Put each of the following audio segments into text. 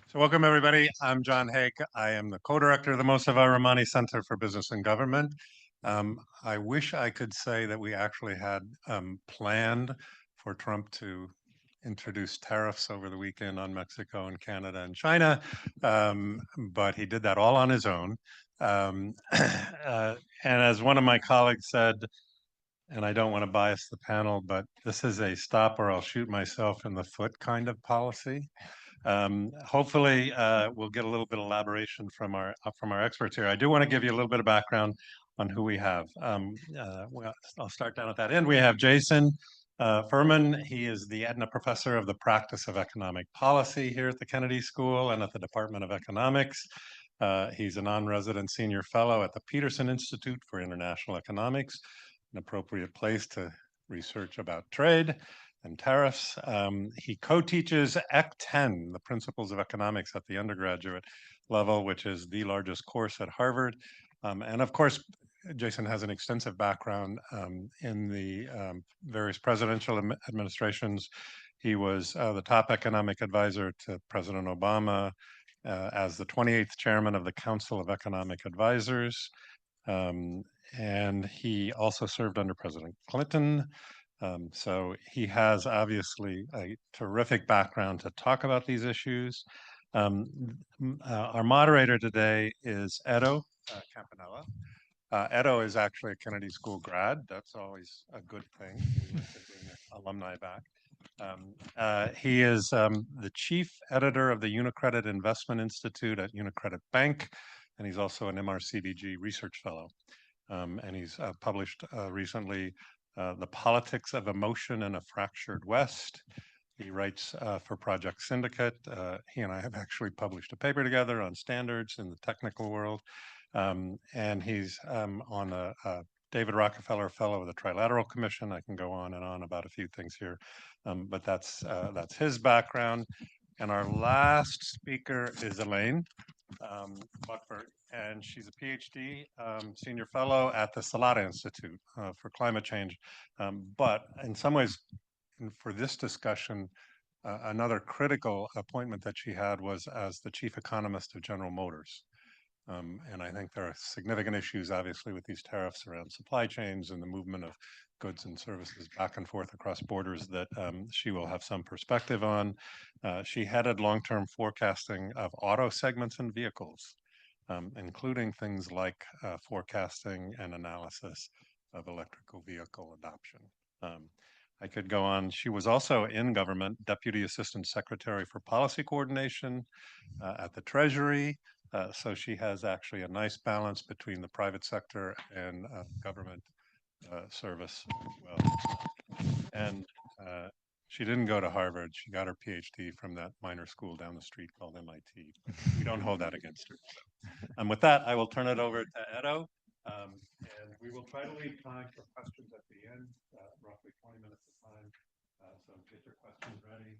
So welcome, everybody. I'm John Haig. I am the co-director of the Mossavar Center for Business and Government. I wish I could say that we actually had planned for Trump to introduce tariffs over the weekend on Mexico and Canada and China, but he did that all on his own. And as one of my colleagues said, and I don't want to bias the panel, but this is a stop or I'll shoot myself in the foot kind of policy. Hopefully, we'll get a little bit of elaboration from our experts here. I do want to give you a little bit of background on who we have. Well, I'll start down at that end. We have Jason Furman. He is the Aetna Professor of the Practice of Economic Policy here at the Kennedy School and at the Department of Economics. He's a non-resident senior fellow at the Peterson Institute for International Economics, an appropriate place to research about trade and tariffs. He co-teaches Ec 10, the Principles of Economics at the undergraduate level, which is the largest course at Harvard. And of course, Jason has an extensive background in the various presidential administrations. He was the top economic advisor to President Obama as the 28th chairman of the Council of Economic Advisors. And he also served under President Clinton. So he has obviously a terrific background to talk about these issues. Our moderator today is Edo Campanella. Edo is actually a Kennedy School grad. That's always a good thing. We like to bring alumni back. He is the chief editor of the UniCredit Investment Institute at UniCredit Bank, and he's also an MRCBG research fellow. And he's published recently The Politics of Emotion in a Fractured West. He writes for Project Syndicate. He and I have actually published a paper together on standards in the technical world. And he's on a David Rockefeller Fellow of the Trilateral Commission. I can go on and on about a few things here, but that's his background. And our last speaker is Elaine Buckberg, and she's a PhD senior fellow at the Salata Institute for Climate Change. But in some ways, for this discussion, another critical appointment that she had was as the chief economist of General Motors. And I think there are significant issues, obviously, with these tariffs around supply chains and the movement of goods and services back and forth across borders that she will have some perspective on. She headed long-term forecasting of auto segments and vehicles, including things like forecasting and analysis of electrical vehicle adoption. I could go on. She was also in government, Deputy Assistant Secretary for Policy Coordination at the Treasury. So she has actually a nice balance between the private sector and government service as well. And she didn't go to Harvard. She got her PhD from that minor school down the street called MIT. We don't hold that against her. And with that, I will turn it over to Edo. And we will try to leave time for questions at the end, roughly 20 minutes of time. So get your questions ready.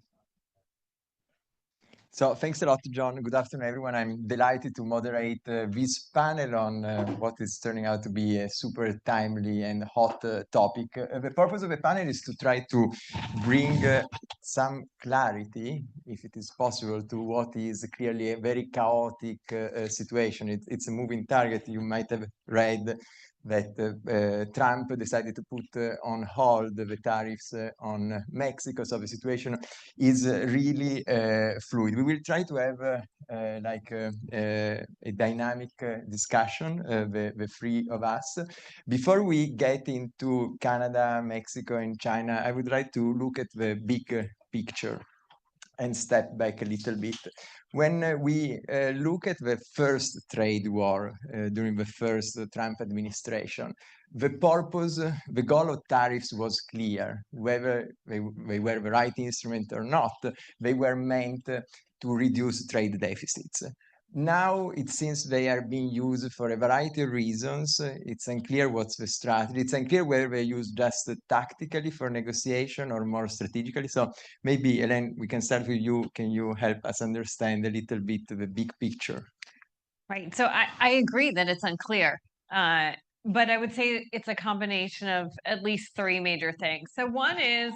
So thanks a lot, John. Good afternoon, everyone. I'm delighted to moderate this panel on what is turning out to be a super timely and hot topic. The purpose of the panel is to try to bring some clarity, if it is possible, to what is clearly a very chaotic situation. It's a moving target. You might have read that Trump decided to put on hold the tariffs on Mexico. So the situation is really fluid. We will try to have a dynamic discussion, the three of us. Before we get into Canada, Mexico, and China, I would like to look at the big picture and step back a little bit. When we look at the first trade war during the first Trump administration, the purpose, the goal of tariffs was clear. Whether they were the right instrument or not, they were meant to reduce trade deficits. Now it seems they are being used for a variety of reasons. It's unclear what's the strategy. It's unclear whether they use just tactically for negotiation or more strategically. So maybe, Elaine, we can start with you. Can you help us understand a little bit the big picture? Right. So I agree that it's unclear. But I would say it's a combination of at least three major things. So one is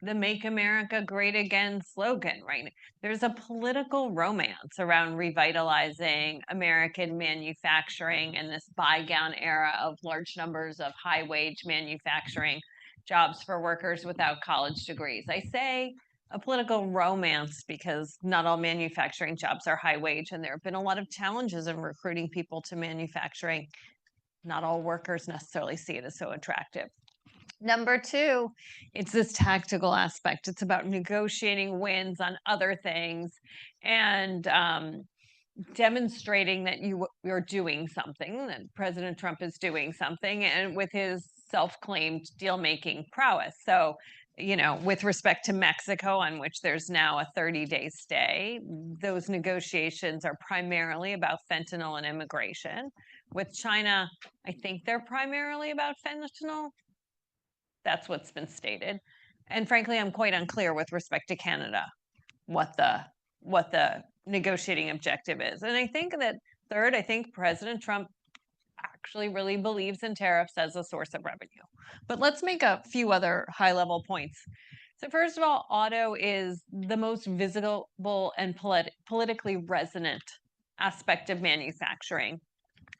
the Make America Great Again slogan, right? There's a political romance around revitalizing American manufacturing and this bygone era of large numbers of high-wage manufacturing jobs for workers without college degrees. I say a political romance because not all manufacturing jobs are high wage, and there have been a lot of challenges in recruiting people to manufacturing. Not all workers necessarily see it as so attractive. Number two, it's this tactical aspect. It's about negotiating wins on other things and demonstrating that you're doing something, that President Trump is doing something, and with his self-claimed deal-making prowess. So, you know, with respect to Mexico, on which there's now a 30-day stay, those negotiations are primarily about fentanyl and immigration. With China, I think they're primarily about fentanyl. That's what's been stated. And frankly, I'm quite unclear with respect to Canada what the negotiating objective is. And I think that third, I think President Trump actually really believes in tariffs as a source of revenue. But let's make a few other high-level points. So first of all, auto is the most visible and politically resonant aspect of manufacturing.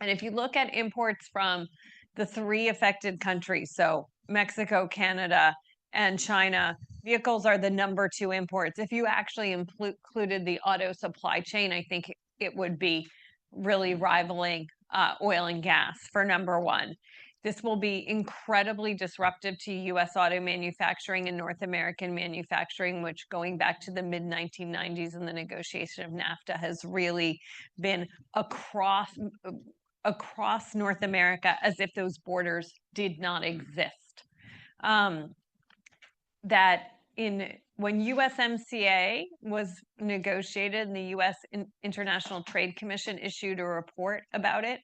And if you look at imports from the 3 affected countries, so Mexico, Canada, and China, vehicles are the number 2 imports. If you actually included the auto supply chain, I think it would be really rivaling oil and gas for number 1. This will be incredibly disruptive to U.S. auto manufacturing and North American manufacturing, which going back to the mid-1990s and the negotiation of NAFTA has really been across North America as if those borders did not exist. That when USMCA was negotiated and the U.S. International Trade Commission issued a report about it,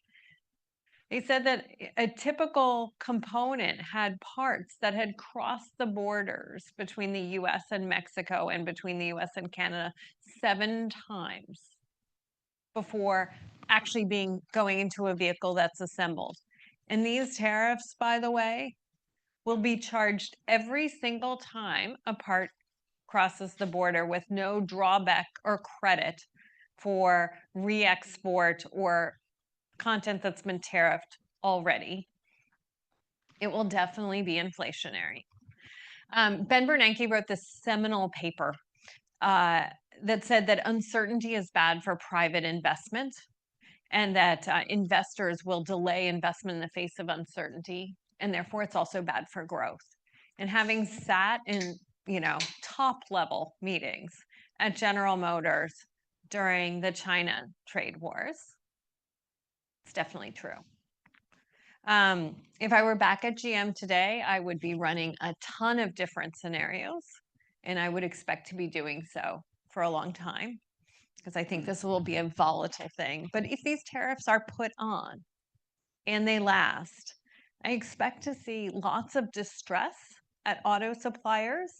they said that a typical component had parts that had crossed the borders between the U.S. and Mexico and between the U.S. and Canada 7 times before actually going into a vehicle that's assembled. And these tariffs, by the way, will be charged every single time a part crosses the border with no drawback or credit for re-export or content that's been tariffed already. It will definitely be inflationary. Ben Bernanke wrote this seminal paper that said that uncertainty is bad for private investment and that investors will delay investment in the face of uncertainty, and therefore it's also bad for growth. And having sat in, top level meetings at General Motors during the China trade wars, it's definitely true. If I were back at GM today, I would be running a ton of different scenarios, and I would expect to be doing so for a long time, because I think this will be a volatile thing. But if these tariffs are put on and they last, I expect to see lots of distress at auto suppliers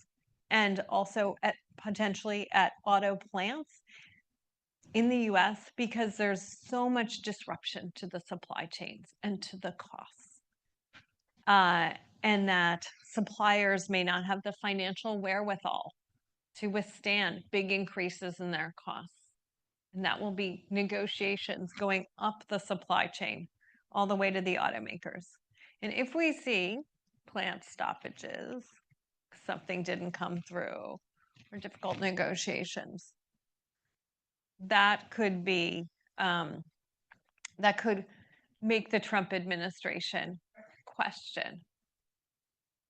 and also potentially at auto plants in the US, because there's so much disruption to the supply chains and to the costs. And that suppliers may not have the financial wherewithal to withstand big increases in their costs. And that will be negotiations going up the supply chain all the way to the automakers. And if we see plant stoppages, something didn't come through, or difficult negotiations, that could be, that could make the Trump administration question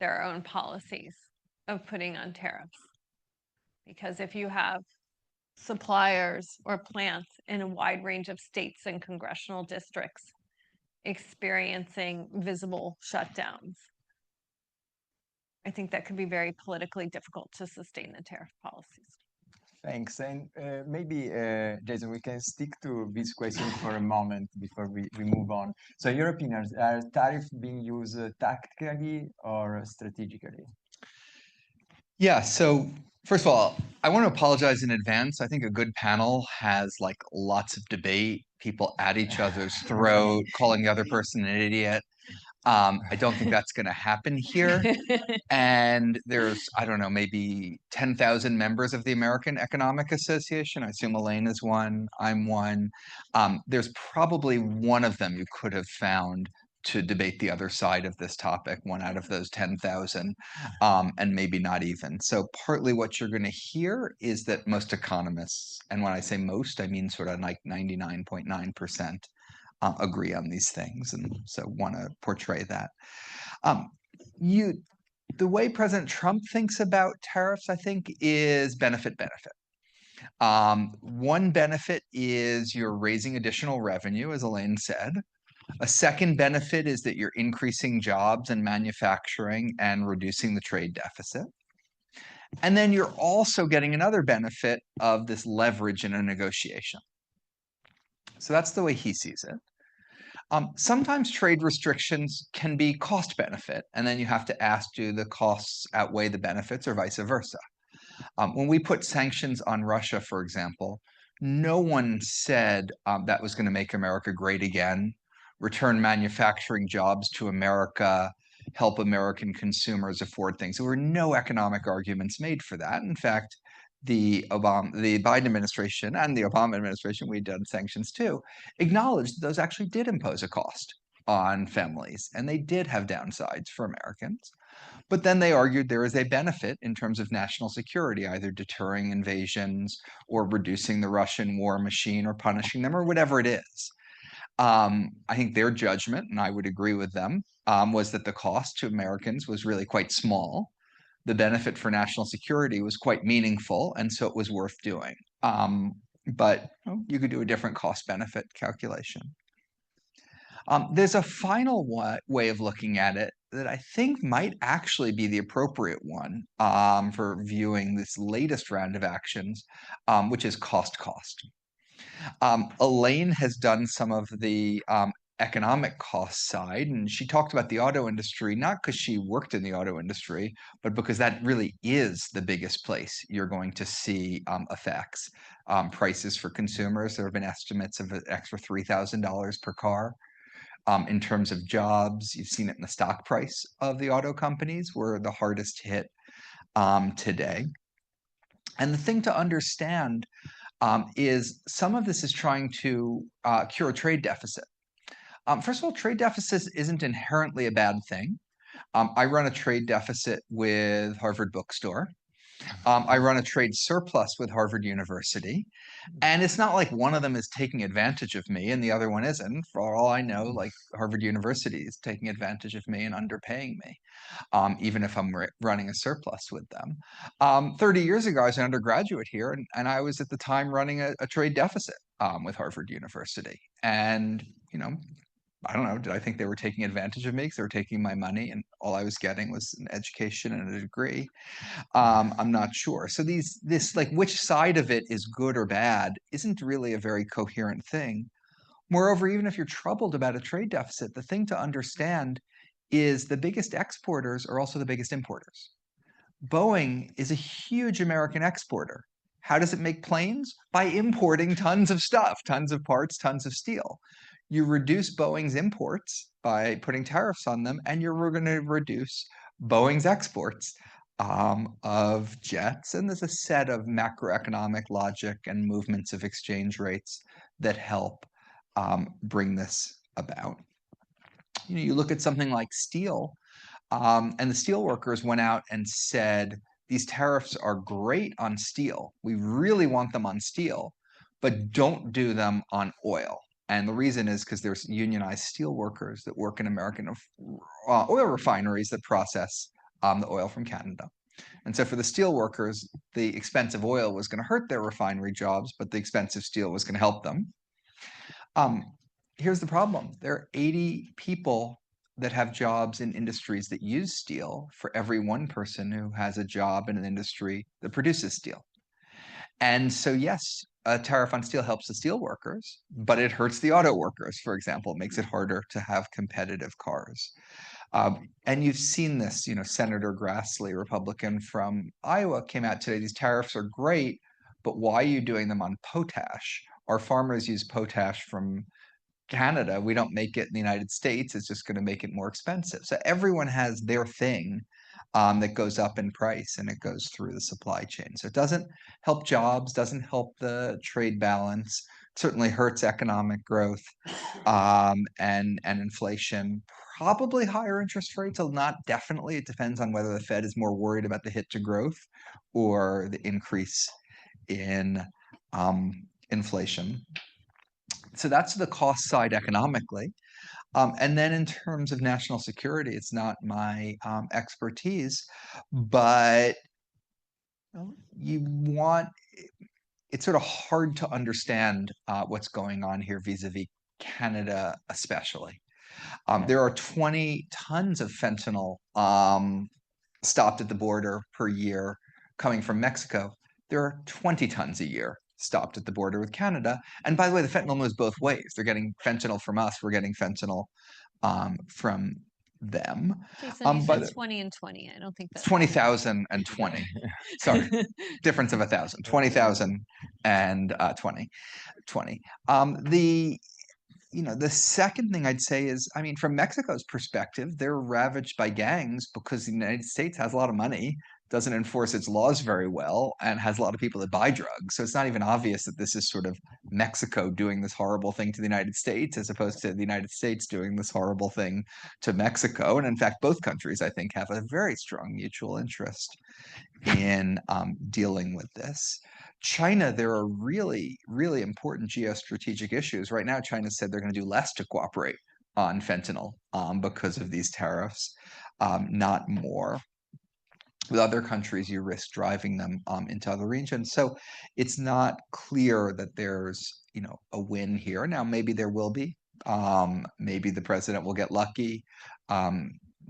their own policies of putting on tariffs. Because if you have suppliers or plants in a wide range of states and congressional districts experiencing visible shutdowns, I think that could be very politically difficult to sustain the tariff policies. Thanks. And maybe, Jason, we can stick to this question for a moment before we move on. So, in your opinion, are tariffs being used tactically or strategically? Yeah, so first of all, I want to apologize in advance. I think a good panel has like lots of debate, people at each other's throat, calling the other person an idiot. I don't think that's going to happen here. And there's, I don't know, maybe 10,000 members of the American Economic Association. I assume Elaine is one, I'm one. There's probably one of them you could have found to debate the other side of this topic, one out of those 10,000, and maybe not even. So partly what you're going to hear is that most economists, and when I say most, I mean sort of like 99.9%, agree on these things, and so want to portray that. The way President Trump thinks about tariffs, I think, is benefit. One benefit is you're raising additional revenue, as Elaine said. A second benefit is that you're increasing jobs and manufacturing and reducing the trade deficit. And then you're also getting another benefit of this leverage in a negotiation. So that's the way he sees it. Sometimes trade restrictions can be cost benefit, and then you have to ask, do the costs outweigh the benefits or vice versa? When we put sanctions on Russia, for example, no one said that was going to make America great again, return manufacturing jobs to America, help American consumers afford things. There were no economic arguments made for that. In fact, the Biden administration and the Obama administration, we'd done sanctions too, acknowledged those actually did impose a cost on families, and they did have downsides for Americans. But then they argued there is a benefit in terms of national security, either deterring invasions or reducing the Russian war machine or punishing them or whatever it is. I think their judgment, and I would agree with them, was that the cost to Americans was really quite small. The benefit for national security was quite meaningful, and so it was worth doing. But you could do a different cost-benefit calculation. There's a final way of looking at it that I think might actually be the appropriate one for viewing this latest round of actions, which is cost. Elaine has done some of the economic cost side, and she talked about the auto industry, not because she worked in the auto industry, but because that really is the biggest place you're going to see effects. Prices for consumers, there have been estimates of an extra $3,000 per car. In terms of jobs, you've seen it in the stock price of the auto companies, were the hardest hit today. And the thing to understand is some of this is trying to cure a trade deficit. First of all, trade deficit isn't inherently a bad thing. I run a trade deficit with Harvard Bookstore. I run a trade surplus with Harvard University. And it's not like one of them is taking advantage of me and the other one isn't. For all I know, like Harvard University is taking advantage of me and underpaying me, even if I'm running a surplus with them. 30 years ago, I was an undergraduate here, and I was at the time running a trade deficit with Harvard University. And, you know, I don't know, did I think they were taking advantage of me because they were taking my money and all I was getting was an education and a degree? I'm not sure. So this like which side of it is good or bad isn't really a very coherent thing. Moreover, even if you're troubled about a trade deficit, the thing to understand is the biggest exporters are also the biggest importers. Boeing is a huge American exporter. How does it make planes? By importing tons of stuff, tons of parts, tons of steel. You reduce Boeing's imports by putting tariffs on them, and you're going to reduce Boeing's exports of jets. And there's a set of macroeconomic logic and movements of exchange rates that help bring this about. You know, you look at something like steel, and the steel workers went out and said, these tariffs are great on steel. We really want them on steel, but don't do them on oil. And the reason is because there's unionized steel workers that work in American oil refineries that process the oil from Canada. And so for the steel workers, the expensive oil was going to hurt their refinery jobs, but the expensive steel was going to help them. Here's the problem. There are 80 people that have jobs in industries that use steel for every one person who has a job in an industry that produces steel. And so, yes, a tariff on steel helps the steel workers, but it hurts the auto workers, for example. It makes it harder to have competitive cars. And you've seen this, you know, Senator Grassley, Republican from Iowa, came out today. These tariffs are great, but why are you doing them on potash? Our farmers use potash from Canada, we don't make it in the United States, it's just going to make it more expensive. So everyone has their thing that goes up in price and it goes through the supply chain. So it doesn't help jobs, doesn't help the trade balance, certainly hurts economic growth and inflation. Probably higher interest rates, not definitely. It depends on whether the Fed is more worried about the hit to growth or the increase in inflation. So that's the cost side economically. And then in terms of national security, it's not my expertise, but it's sort of hard to understand what's going on here vis-a-vis Canada, especially. There are 20 tons of fentanyl stopped at the border per year coming from Mexico. There are 20 tons a year stopped at the border with Canada. And by the way, the fentanyl moves both ways. They're getting fentanyl from us. We're getting fentanyl from them. Jason, you but said 20 and 20. I don't think that's 20,000 and 20. Sorry, difference of 1,000. 20,000 and 20. The second thing I'd say is, I mean, from Mexico's perspective, they're ravaged by gangs because the United States has a lot of money, doesn't enforce its laws very well, and has a lot of people that buy drugs. So it's not even obvious that this is sort of Mexico doing this horrible thing to the United States, as opposed to the United States doing this horrible thing to Mexico. And in fact, both countries, I think, have a very strong mutual interest in dealing with this. China, there are really, really important geostrategic issues. Right now, China said they're going to do less to cooperate on fentanyl because of these tariffs, not more. With other countries, you risk driving them into other regions. So it's not clear that there's, a win here. Now, maybe there will be. Maybe the president will get lucky.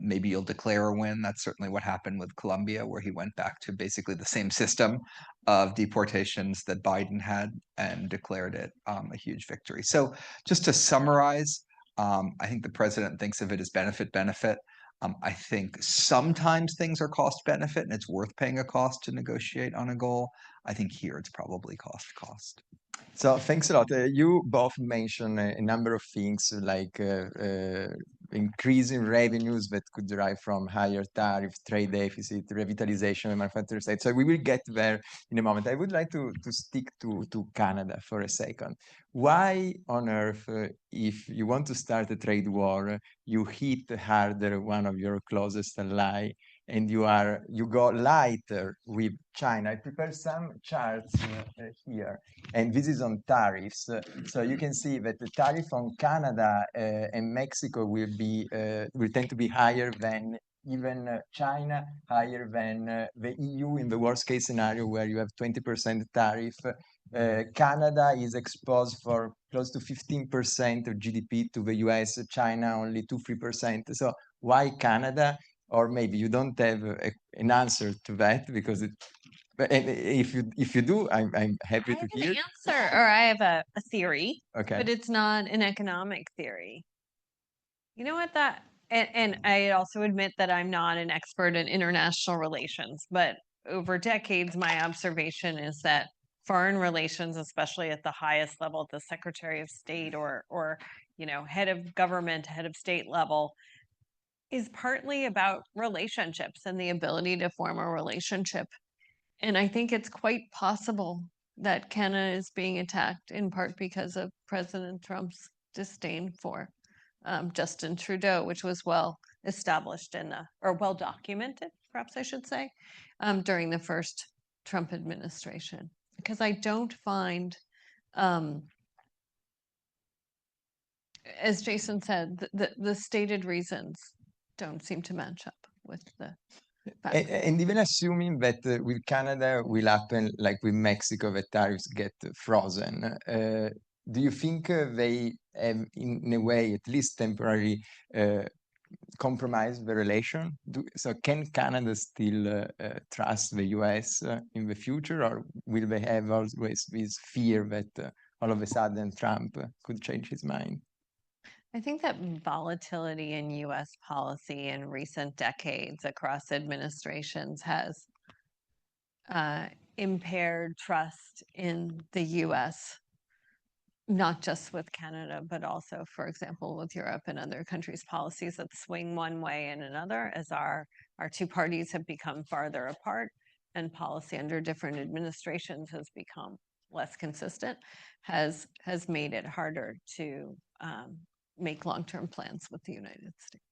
Maybe you'll declare a win. That's certainly what happened with Colombia, where he went back to basically the same system of deportations that Biden had and declared it a huge victory. So just to summarize, I think the president thinks of it as benefit. I think sometimes things are cost benefit and it's worth paying a cost to negotiate on a goal. I think here it's probably cost. So thanks a lot. You both mentioned a number of things like increasing revenues that could derive from higher tariff, trade deficit, revitalization of the manufacturing state. So we will get there in a moment. I would like to stick to Canada for a second. Why on earth, if you want to start a trade war, you hit harder one of your closest ally and you go lighter with China? I prepared some charts here, and this is on tariffs. So you can see that the tariff on Canada and Mexico will tend to be higher than even China, higher than the EU in the worst case scenario where you have 20% tariff. Canada is exposed for close to 15% of GDP to the US, China only 2-3%. So why Canada? Or maybe you don't have an answer to that, because if you do, I'm happy to hear. I have an answer, or I have a theory, Okay. but it's not an economic theory. You know what and I also admit that I'm not an expert in international relations, but over decades, my observation is that foreign relations, especially at the highest level, at the Secretary of State or head of government, head of state level, is partly about relationships and the ability to form a relationship. And I think it's quite possible that Canada is being attacked in part because of President Trump's disdain for Justin Trudeau, which was well established or well documented, perhaps I should say, during the first Trump administration. Because I don't find, as Jason said, the stated reasons don't seem to match up with the facts. And even assuming that with Canada will happen like with Mexico, the tariffs get frozen, do you think they have, in a way, at least temporarily, compromise the relation? So can Canada still trust the US in the future, or will they have always this fear that all of a sudden Trump could change his mind? I think that volatility in US policy in recent decades across administrations has impaired trust in the US not just with Canada, but also, for example, with Europe and other countries' policies that swing one way and another as our two parties have become farther apart and policy under different administrations has become less consistent, has made it harder to make long-term plans with the United States.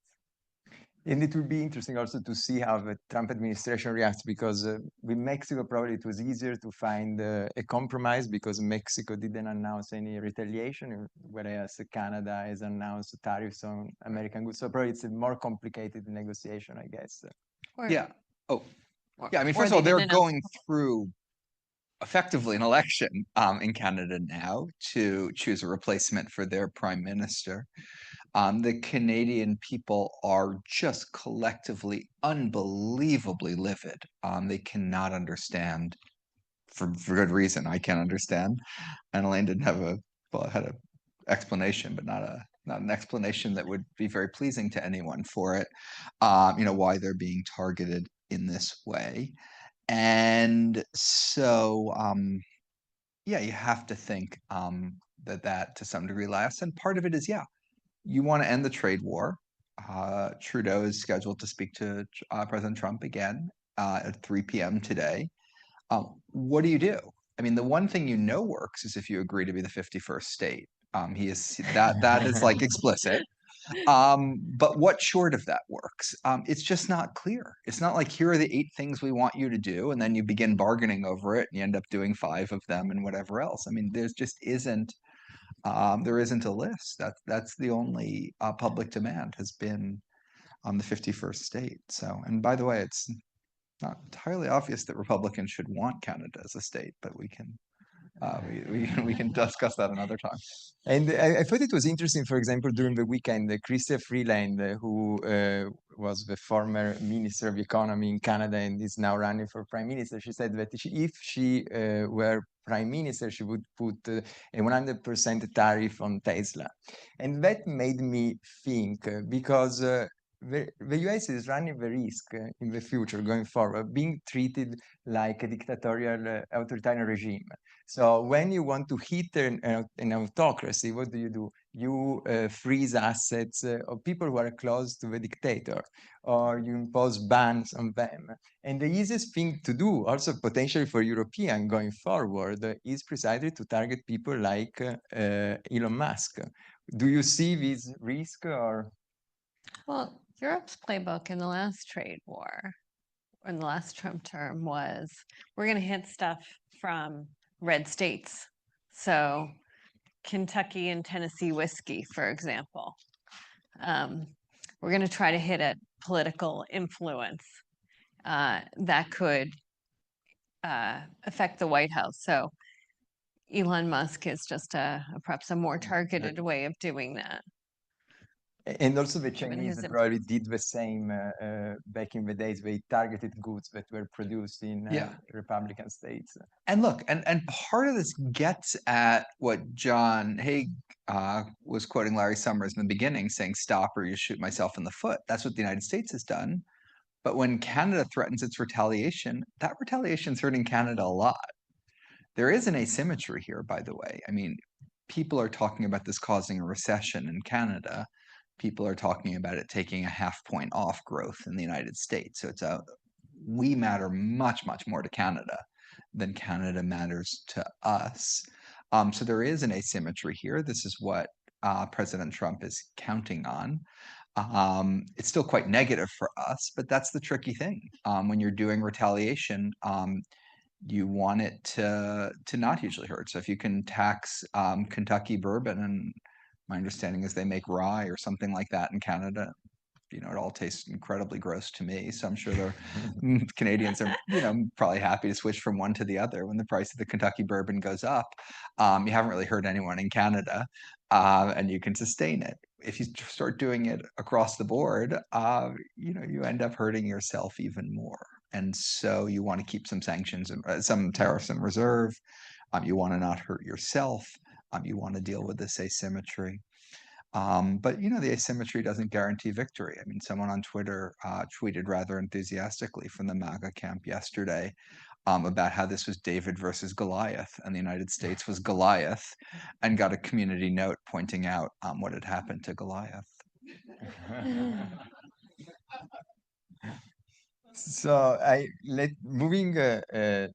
And it will be interesting also to see how the Trump administration reacts, because with Mexico, probably it was easier to find a compromise because Mexico didn't announce any retaliation, whereas Canada has announced tariffs on American goods. So probably it's a more complicated negotiation, I guess. Yeah. Oh, Or- yeah. I mean, or first of all, they they're didn't announce- going through effectively an election in Canada now to choose a replacement for their prime minister. The Canadian people are just collectively unbelievably livid. They cannot understand, for good reason. I can't understand. And Elaine didn't have had an explanation, but not an explanation that would be very pleasing to anyone for it. Why they're being targeted in this way. And so, yeah, you have to think that to some degree lasts. And part of it is, yeah, you want to end the trade war. Trudeau is scheduled to speak to President Trump again at 3 p.m. today. What do you do? I mean, the one thing works is if you agree to be the 51st state. That is like explicit. But what short of that works? It's just not clear. It's not like, here are the 8 things we want you to do, and then you begin bargaining over it, and you end up doing 5 of them and whatever else. I mean, there isn't a list. That's the only public demand has been on the 51st state. So, and by the way, it's not entirely obvious that Republicans should want Canada as a state, but we can discuss that another time. And I thought it was interesting, for example, during the weekend, Chrystia Freeland, who was the former Minister of Economy in Canada and is now running for Prime Minister, she said that if she were Prime Minister, she would put a 100% tariff on Tesla. And that made me think, because the US is running the risk in the future going forward, being treated like a dictatorial authoritarian regime. So when you want to hit an autocracy, what do? You freeze assets of people who are close to the dictator, or you impose bans on them. And the easiest thing to do, also potentially for European going forward, is precisely to target people like Elon Musk. Do you see this risk, or? Well, Europe's playbook in the last trade war, in the last Trump term, was we're going to hit stuff from red states. So Kentucky and Tennessee whiskey, for example. We're going to try to hit at political influence that could affect the White House. So Elon Musk is just perhaps a more targeted way of doing that. And also the Given Chinese his probably did the same back in the days. They targeted goods that were produced in Republican states. And look, and part of this gets at what John Haig was quoting Larry Summers in the beginning, saying, "Stop or you shoot myself in the foot." That's what the United States has done. But when Canada threatens its retaliation, that retaliation is hurting Canada a lot. There is an asymmetry here, by the way. I mean, people are talking about this causing a recession in Canada. People are talking about it taking a half point off growth in the United States. So we matter much, much more to Canada than Canada matters to us. So there is an asymmetry here. This is what President Trump is counting on. It's still quite negative for us, but that's the tricky thing. When you're doing retaliation, you want it to not hugely hurt. So if you can tax Kentucky bourbon, and my understanding is they make rye or something like that in Canada, it all tastes incredibly gross to me. So I'm sure the Canadians are, probably happy to switch from one to the other when the price of the Kentucky bourbon goes up. You haven't really hurt anyone in Canada, and you can sustain it. If you start doing it across the board, you end up hurting yourself even more. And so you want to keep some sanctions and some tariffs in reserve. You want to not hurt yourself. You want to deal with this asymmetry. But the asymmetry doesn't guarantee victory. I mean, someone on Twitter tweeted rather enthusiastically from the MAGA camp yesterday. about how this was David versus Goliath, and the United States was Goliath, and got a community note pointing out what had happened to Goliath. So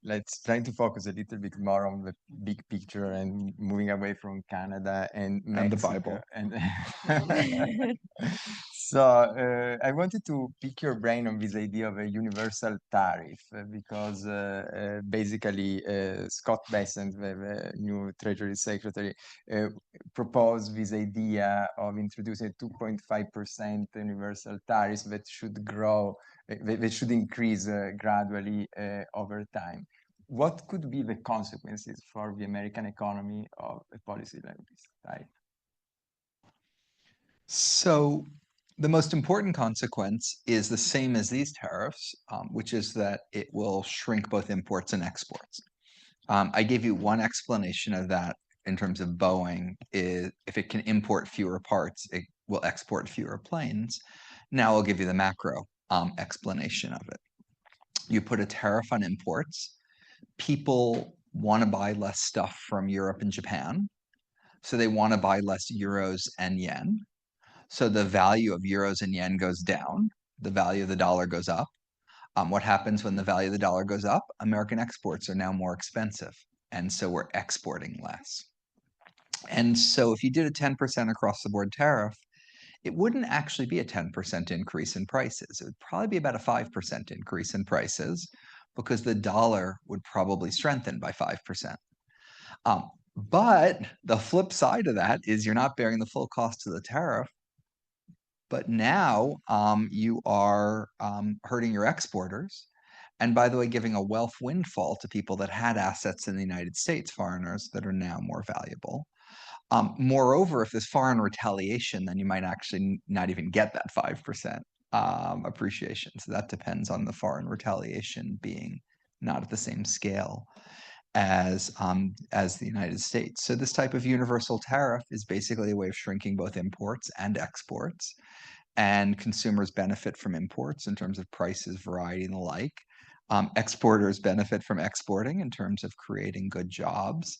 let's try to focus a little bit more on the big picture and moving away from Canada and And the Mexico. Bible. So I wanted to pick your brain on this idea of a universal tariff because basically Scott Bessent, the new Treasury Secretary, proposed this idea of introducing a 2.5% universal tariff that should grow. They should increase gradually over time. What could be the consequences for the American economy of a policy like this type? So the most important consequence is the same as these tariffs, which is that it will shrink both imports and exports. I gave you one explanation of that in terms of Boeing. Is if it can import fewer parts, it will export fewer planes. Now I'll give you the macro explanation of it. You put a tariff on imports. People want to buy less stuff from Europe and Japan, so they want to buy less euros and yen. So the value of euros and yen goes down. The value of the dollar goes up. What happens when the value of the dollar goes up? American exports are now more expensive, and so we're exporting less. And so if you did a 10% across the board tariff, it wouldn't actually be a 10% increase in prices. It would probably be about a 5% increase in prices because the dollar would probably strengthen by 5%. But the flip side of that is you're not bearing the full cost of the tariff, but now you are hurting your exporters. And by the way, giving a wealth windfall to people that had assets in the United States, foreigners that are now more valuable. Moreover, if there's foreign retaliation, then you might actually not even get that 5% appreciation. So that depends on the foreign retaliation being not at the same scale as the United States. So this type of universal tariff is basically a way of shrinking both imports and exports. And consumers benefit from imports in terms of prices, variety, and the like. Exporters benefit from exporting in terms of creating good jobs.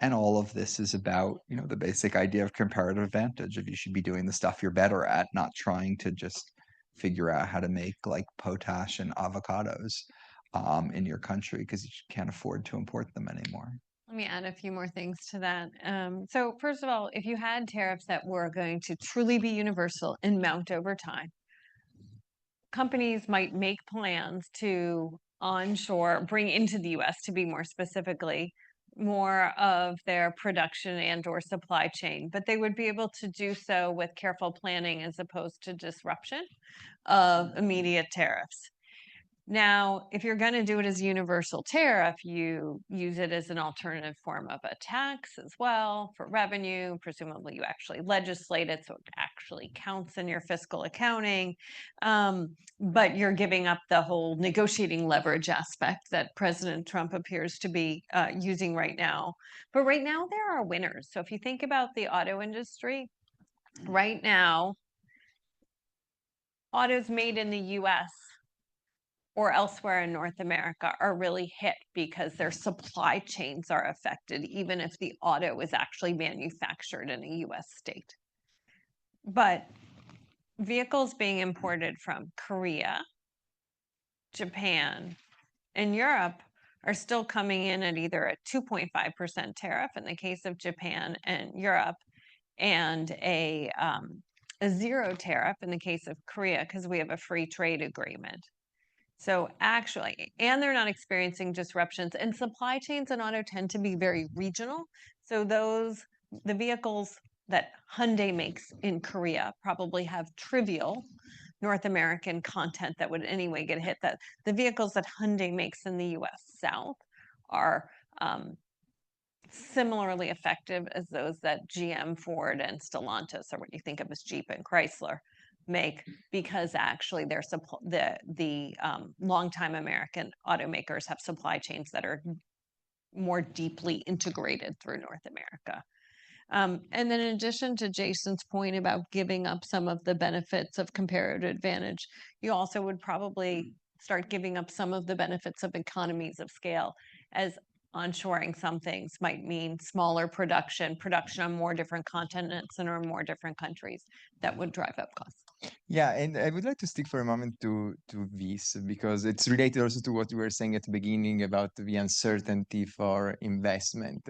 And all of this is about, the basic idea of comparative advantage. If you should be doing the stuff you're better at, not trying to just figure out how to make like potash and avocados in your country because you can't afford to import them anymore. Let me add a few more things to that. So first of all, if you had tariffs that were going to truly be universal and mount over time, companies might make plans to onshore, bring into the US, to be more specifically, more of their production and or supply chain, but they would be able to do so with careful planning as opposed to disruption of immediate tariffs. Now, if you're going to do it as a universal tariff, you use it as an alternative form of a tax as well for revenue. Presumably, you actually legislate it, so it actually counts in your fiscal accounting. But you're giving up the whole negotiating leverage aspect that President Trump appears to be using right now. But right now, there are winners. So if you think about the auto industry, right now, autos made in the US or elsewhere in North America are really hit because their supply chains are affected, even if the auto is actually manufactured in a US state. But vehicles being imported from Korea, Japan, and Europe are still coming in at either a 2.5% tariff in the case of Japan and Europe, and a 0 tariff in the case of Korea, because we have a free trade agreement. So actually, and they're not experiencing disruptions, and supply chains in auto tend to be very regional. So the vehicles that Hyundai makes in Korea probably have trivial North American content that would anyway get hit. That the vehicles that Hyundai makes in the US South are similarly effective as those that GM, Ford, and Stellantis, or what you think of as Jeep and Chrysler, make, because actually the longtime American automakers have supply chains that are more deeply integrated through North America. And then in addition to Jason's point about giving up some of the benefits of comparative advantage, you also would probably start giving up some of the benefits of economies of scale, as onshoring some things might mean smaller production on more different continents and or more different countries that would drive up costs. Yeah, and I would like to stick for a moment to this because it's related also to what you were saying at the beginning about the uncertainty for investment.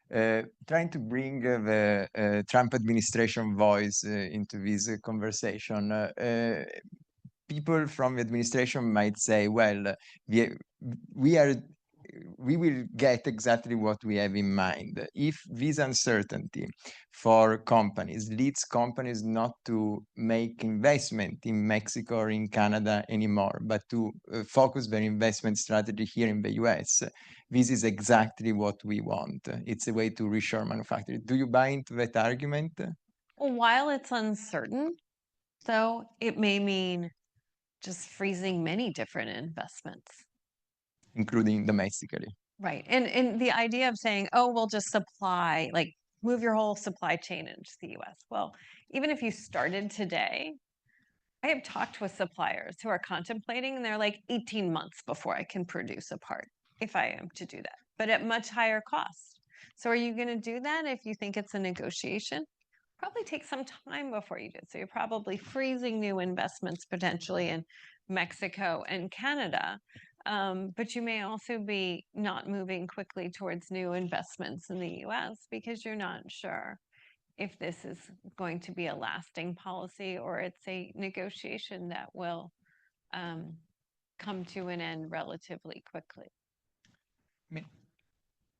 Trying to bring the Trump administration voice into this conversation. People from the administration might say, well, we will get exactly what we have in mind. If this uncertainty for companies leads companies not to make investment in Mexico or in Canada anymore, but to focus their investment strategy here in the US, this is exactly what we want. It's a way to reshore manufacturing. Do you buy into that argument? Well, while it's uncertain, though, it may mean just freezing many different investments. Including domestically. Right. And the idea of saying, oh, we'll just supply, like move your whole supply chain into the US. Well, even if you started today, I have talked with suppliers who are contemplating, and they're like 18 months before I can produce a part, if I am to do that, but at much higher cost. So are you going to do that if you think it's a negotiation? Probably take some time before you do it. So you're probably freezing new investments potentially in Mexico and Canada. But you may also be not moving quickly towards new investments in the US because you're not sure if this is going to be a lasting policy or it's a negotiation that will come to an end relatively quickly. I mean,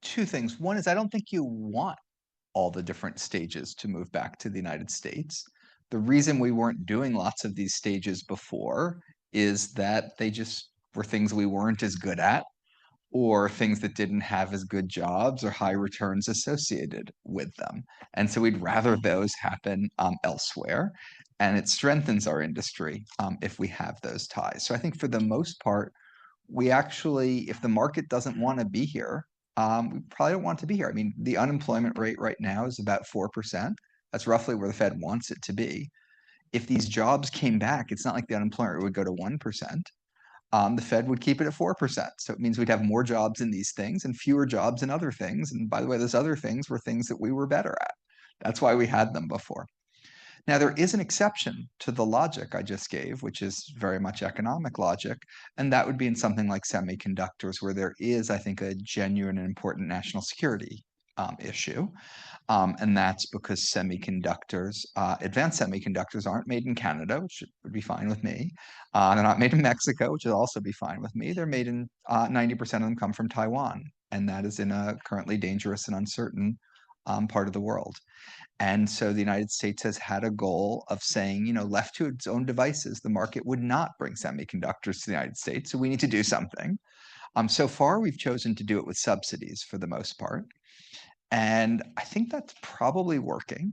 two things. One is I don't think you want all the different stages to move back to the United States. The reason we weren't doing lots of these stages before is that they just were things we weren't as good at, or things that didn't have as good jobs or high returns associated with them. And so we'd rather those happen elsewhere. And it strengthens our industry if we have those ties. So I think for the most part, we actually, if the market doesn't want to be here, we probably don't want to be here. I mean, the unemployment rate right now is about 4%. That's roughly where the Fed wants it to be. If these jobs came back, it's not like the unemployment rate would go to 1%. The Fed would keep it at 4%. So it means we'd have more jobs in these things and fewer jobs in other things. And by the way, those other things were things that we were better at. That's why we had them before. Now, there is an exception to the logic I just gave, which is very much economic logic, and that would be in something like semiconductors, where there is, I think, a genuine and important national security issue. And that's because semiconductors, advanced semiconductors, aren't made in Canada, which would be fine with me. They're not made in Mexico, which would also be fine with me. They're made in 90% of them come from Taiwan, and that is in a currently dangerous and uncertain part of the world. And so the United States has had a goal of saying, you know, left to its own devices, the market would not bring semiconductors to the United States. So we need to do something. So far, we've chosen to do it with subsidies for the most part. And I think that's probably working.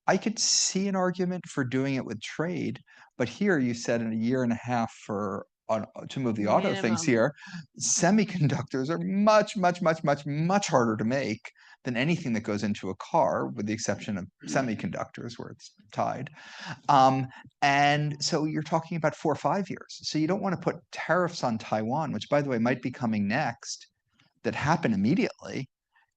I could see an argument for doing it with trade, but here you said in a year and a half to move the auto things here, semiconductors are much, much, much, much, much harder to make than anything that goes into a car, with the exception of semiconductors where it's tied. And so you're talking about 4 or 5 years. So you don't want to put tariffs on Taiwan, which by the way might be coming next, that happen immediately.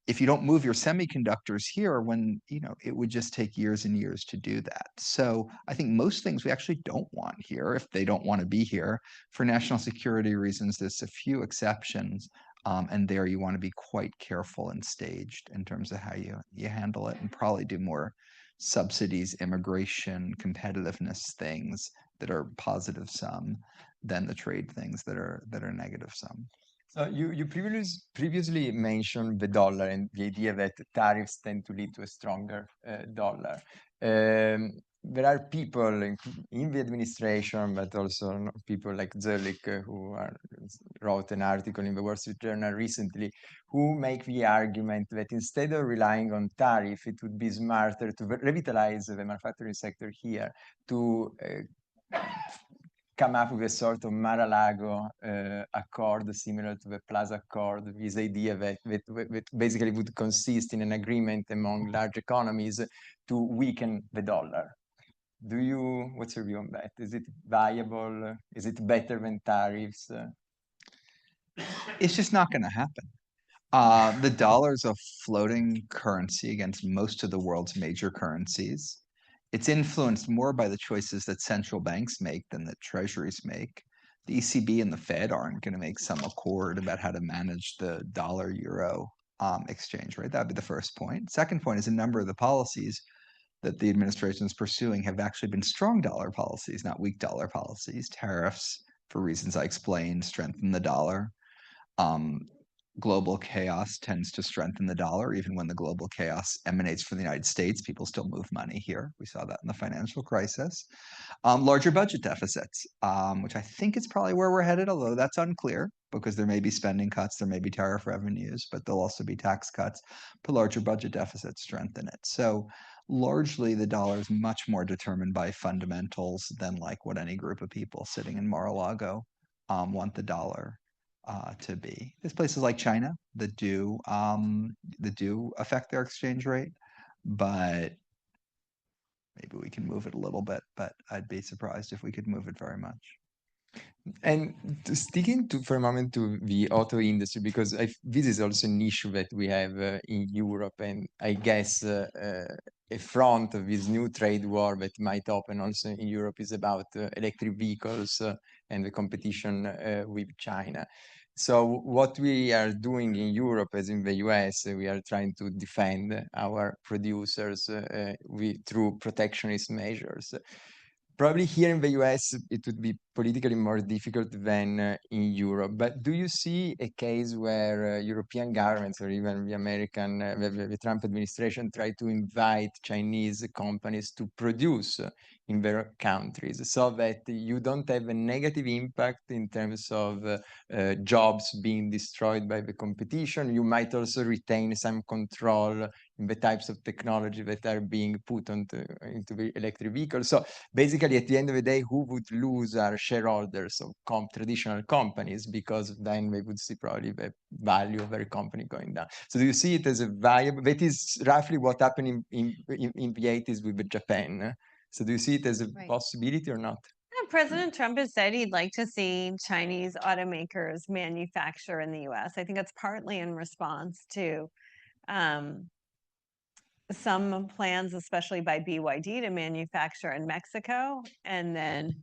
If you don't move your semiconductors here, when, you know, it would just take years and years to do that. So I think most things we actually don't want here, if they don't want to be here for national security reasons. There's a few exceptions, and there you want to be quite careful and staged in terms of how you handle it, and probably do more subsidies, immigration, competitiveness things that are positive sum than the trade things that are negative sum. So you previously mentioned the dollar and the idea that tariffs tend to lead to a stronger dollar. There are people in the administration, but also people like Zerlich, who wrote an article in the Wall Street Journal recently, who make the argument that instead of relying on tariff, it would be smarter to revitalize the manufacturing sector here, to come up with a sort of Mar-a-Lago accord similar to the Plaza Accord, this idea that basically would consist in an agreement among large economies to weaken the dollar. What's your view on that? Is it viable? Is it better than tariffs? It's just not going to happen. The dollar's a floating currency against most of the world's major currencies. It's influenced more by the choices that central banks make than that treasuries make. The ECB and the Fed aren't going to make some accord about how to manage the dollar-euro exchange rate. That'd be the first point. Second point is a number of the policies that the administration is pursuing have actually been strong dollar policies, not weak dollar policies. Tariffs, for reasons I explained, strengthen the dollar. Global chaos tends to strengthen the dollar. Even when the global chaos emanates from the United States, people still move money here. We saw that in the financial crisis. Larger budget deficits, which I think is probably where we're headed, although that's unclear because there may be spending cuts, there may be tariff revenues, but there'll also be tax cuts. But larger budget deficits strengthen it. So largely the dollar is much more determined by fundamentals than like what any group of people sitting in Mar-a-Lago want the dollar to be. There's places like China that do affect their exchange rate, but maybe we can move it a little bit, but I'd be surprised if we could move it very much. And sticking for a moment to the auto industry, because this is also an issue that we have in Europe, and I guess a front of this new trade war that might open also in Europe is about electric vehicles and the competition with China. So what we are doing in Europe, as in the US, we are trying to defend our producers through protectionist measures. Probably here in the US, it would be politically more difficult than in Europe. But do you see a case where European governments or even the American, the Trump administration try to invite Chinese companies to produce in their countries so that you don't have a negative impact in terms of jobs being destroyed by the competition? You might also retain some control in the types of technology that are being put into the electric vehicle. So basically, at the end of the day, who would lose are shareholders of traditional companies, because then they would see probably the value of their company going down. So do you see it as a viable? That is roughly what happened in the 80s with Japan. So do you see it as a possibility or not? Yeah, President Trump has said he'd like to see Chinese automakers manufacture in the US. I think it's partly in response to some plans, especially by BYD, to manufacture in Mexico and then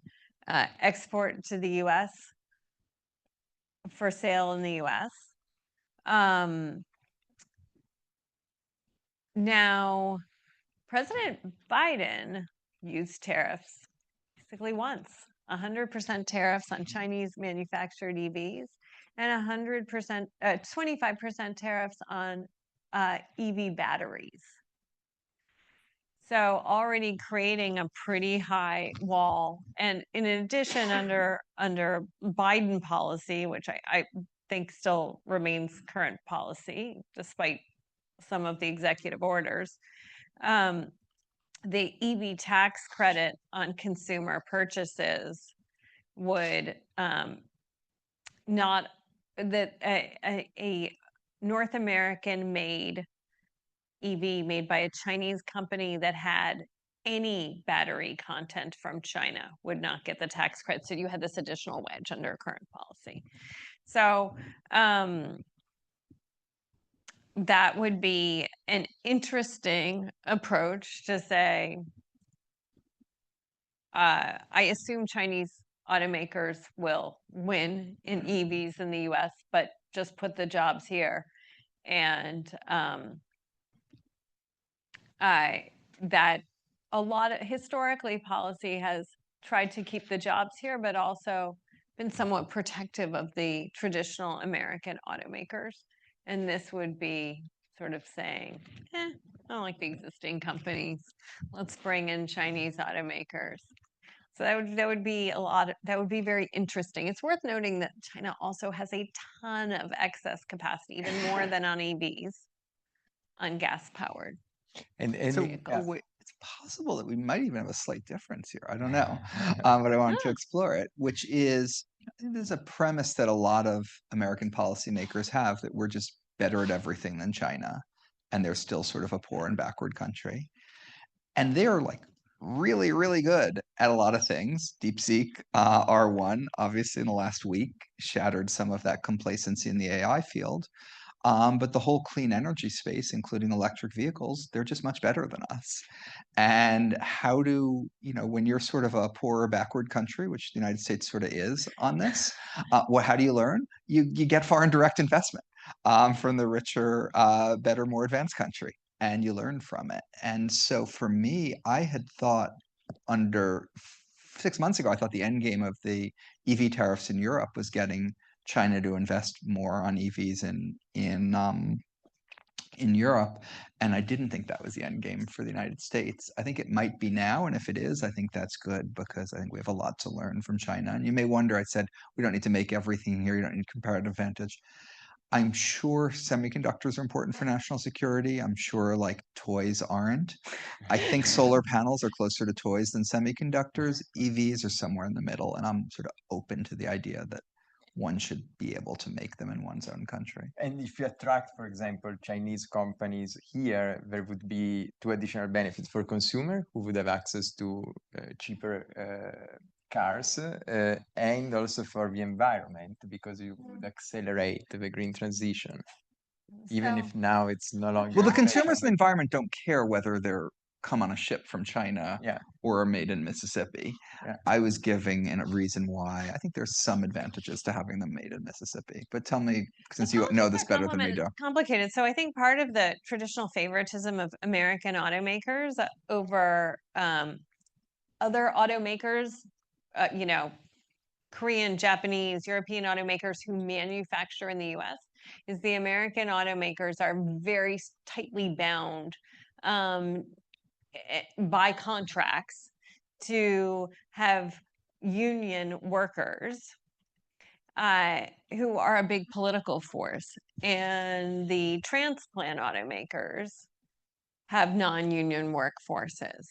export to the US for sale in the US. Now, President Biden used tariffs basically once, 100% tariffs on Chinese manufactured EVs and 25% tariffs on EV batteries. So already creating a pretty high wall. And in addition, under Biden policy, which I think still remains current policy, despite some of the executive orders, the EV tax credit on consumer purchases would not, that a North American made EV made by a Chinese company that had any battery content from China would not get the tax credit. So you had this additional wedge under current policy. So that would be an interesting approach to say, I assume Chinese automakers will win in EVs in the US, but just put the jobs here. And that a lot of historically policy has tried to keep the jobs here, but also been somewhat protective of the traditional American automakers. And this would be sort of saying, I don't like the existing companies. Let's bring in Chinese automakers. So that would be that would be very interesting. It's worth noting that China also has a ton of excess capacity, even more than on EVs, on gas powered. And so it's possible that we might even have a slight difference here. I don't know, but I wanted to explore it, which is, I think there's a premise that a lot of American policymakers have, that we're just better at everything than China, and they're still sort of a poor and backward country. And they're like really, really good at a lot of things. DeepSeek R1, obviously in the last week, shattered some of that complacency in the AI field. But the whole clean energy space, including electric vehicles, they're just much better than us. And how do, when you're sort of a poorer, backward country, which the United States sort of is on this, how do you learn? You get foreign direct investment from the richer, better, more advanced country, and you learn from it. And so for me, I had thought under 6 months ago, I thought the end game of the EV tariffs in Europe was getting China to invest more on EVs in Europe, and I didn't think that was the end game for the United States. I think it might be now, and if it is, I think that's good because I think we have a lot to learn from China. And you may wonder, I said we don't need to make everything here. You don't need comparative advantage. I'm sure semiconductors are important for national security. I'm sure like toys aren't. I think solar panels are closer to toys than semiconductors. EVs are somewhere in the middle, and I'm sort of open to the idea that one should be able to make them in one's own country. And if you attract, for example, Chinese companies here, there would be two additional benefits for consumer who would have access to cheaper cars and also for the environment because you would accelerate the green transition, even if now it's no longer. Well, the consumers and the environment don't care whether they're come on a ship from China Yeah. or are made in Mississippi. Yeah. I was giving a reason why I think there's some advantages to having them made in Mississippi. But tell me, since you know this better than we do. Complicated. So I think part of the traditional favoritism of American automakers over other automakers, Korean, Japanese, European automakers who manufacture in the US, is the American automakers are very tightly bound by contracts to have union workers who are a big political force. And the transplant automakers have non-union workforces.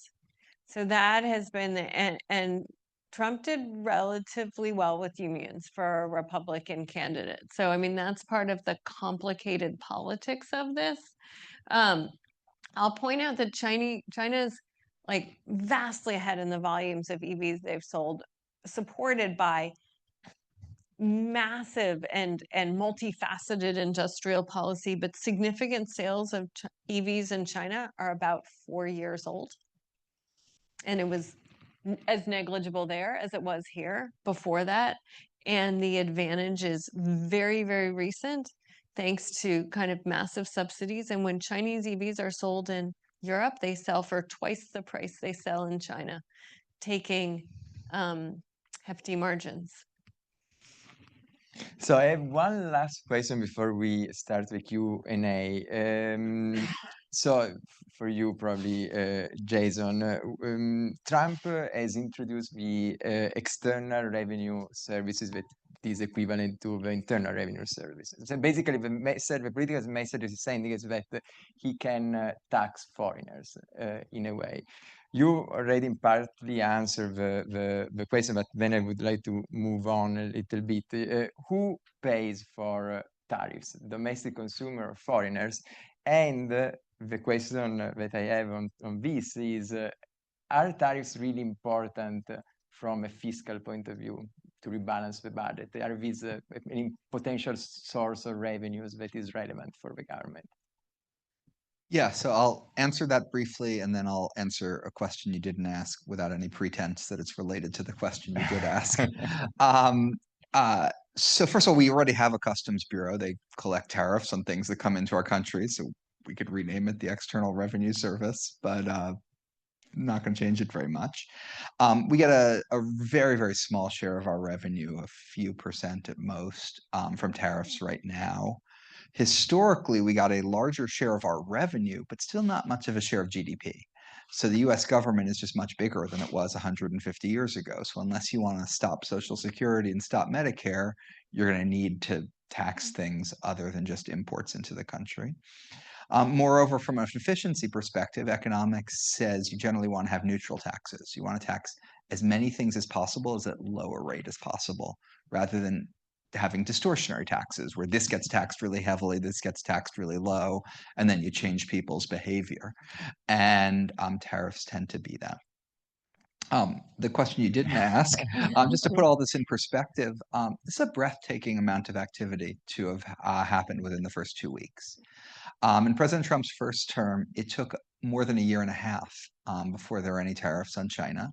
So that has been, and Trump did relatively well with unions for a Republican candidate. So, I mean, that's part of the complicated politics of this. I'll point out that China's like vastly ahead in the volumes of EVs they've sold, supported by massive and multifaceted industrial policy, but significant sales of EVs in China are about 4 years old. And it was as negligible there as it was here before that. And the advantage is very, very recent, thanks to kind of massive subsidies. And when Chinese EVs are sold in Europe, they sell for twice the price they sell in China, taking hefty margins. So I have one last question before we start the Q&A. So for you, probably, Jason, Trump has introduced the external revenue services that is equivalent to the internal revenue services. So basically, the political message is saying is that he can tax foreigners in a way. You already partly answered the question, but then I would like to move on a little bit. Who pays for tariffs, domestic consumer or foreigners? And the question that I have on this is, are tariffs really important from a fiscal point of view to rebalance the budget? Are these a potential source of revenues that is relevant for the government? Yeah, so I'll answer that briefly, and then I'll answer a question you didn't ask without any pretense that it's related to the question you did ask. So first of all, we already have a customs bureau. They collect tariffs on things that come into our country, so we could rename it the External Revenue Service, but not going to change it very much. We get a very, very small share of our revenue, a few percent at most, from tariffs right now. Historically, we got a larger share of our revenue, but still not much of a share of GDP. So the US government is just much bigger than it was 150 years ago. So unless you want to stop Social Security and stop Medicare, you're going to need to tax things other than just imports into the country. Moreover, from an efficiency perspective, economics says you generally want to have neutral taxes. You want to tax as many things as possible as at lower rate as possible, rather than having distortionary taxes where this gets taxed really heavily, this gets taxed really low, and then you change people's behavior. And tariffs tend to be that. The question you didn't ask, just to put all this in perspective, this is a breathtaking amount of activity to have happened within the first 2 weeks. In President Trump's first term, it took more than a year and a half before there were any tariffs on China.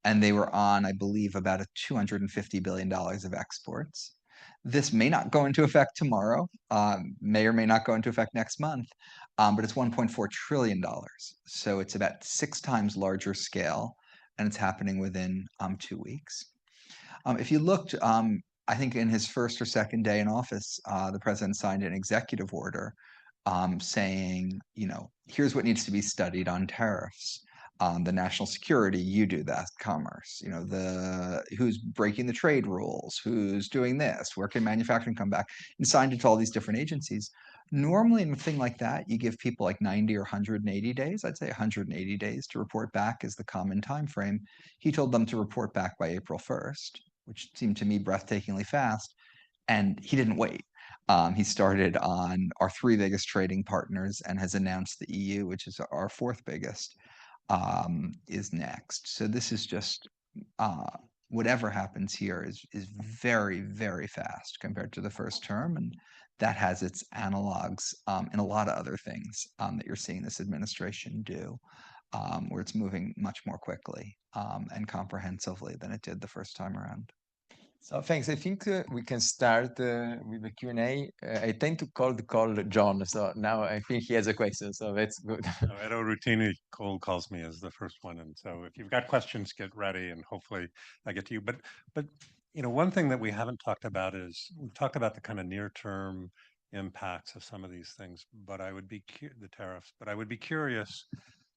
And they were on, I believe, about $250 billion of exports. This may not go into effect tomorrow, may or may not go into effect next month, but it's $1.4 trillion. So it's about 6 times larger scale, and it's happening within 2 weeks. If you looked, I think in his first or second day in office, the president signed an executive order saying, here's what needs to be studied on tariffs. The national security, you do that. Commerce, who's breaking the trade rules, who's doing this, where can manufacturing come back, and signed it to all these different agencies. Normally in a thing like that, you give people like 90 or 180 days. I'd say 180 days to report back is the common time frame. He told them to report back by April 1st, which seemed to me breathtakingly fast, and he didn't wait. He started on our 3 biggest trading partners and has announced the EU, which is our 4th biggest, is next. So this is just whatever happens here is very, very fast compared to the first term, and that has its analogs in a lot of other things that you're seeing this administration do, where it's moving much more quickly and comprehensively than it did the first time around. So thanks. I think we can start with the Q&A. I tend to call John, so now I think he has a question, so that's good. Edo routinely cold calls me as the first one, and so if you've got questions, get ready, and hopefully I get to you. But one thing that we haven't talked about is we've talked about the kind of near-term impacts of some of these things. But I would be the tariffs. But I would be curious,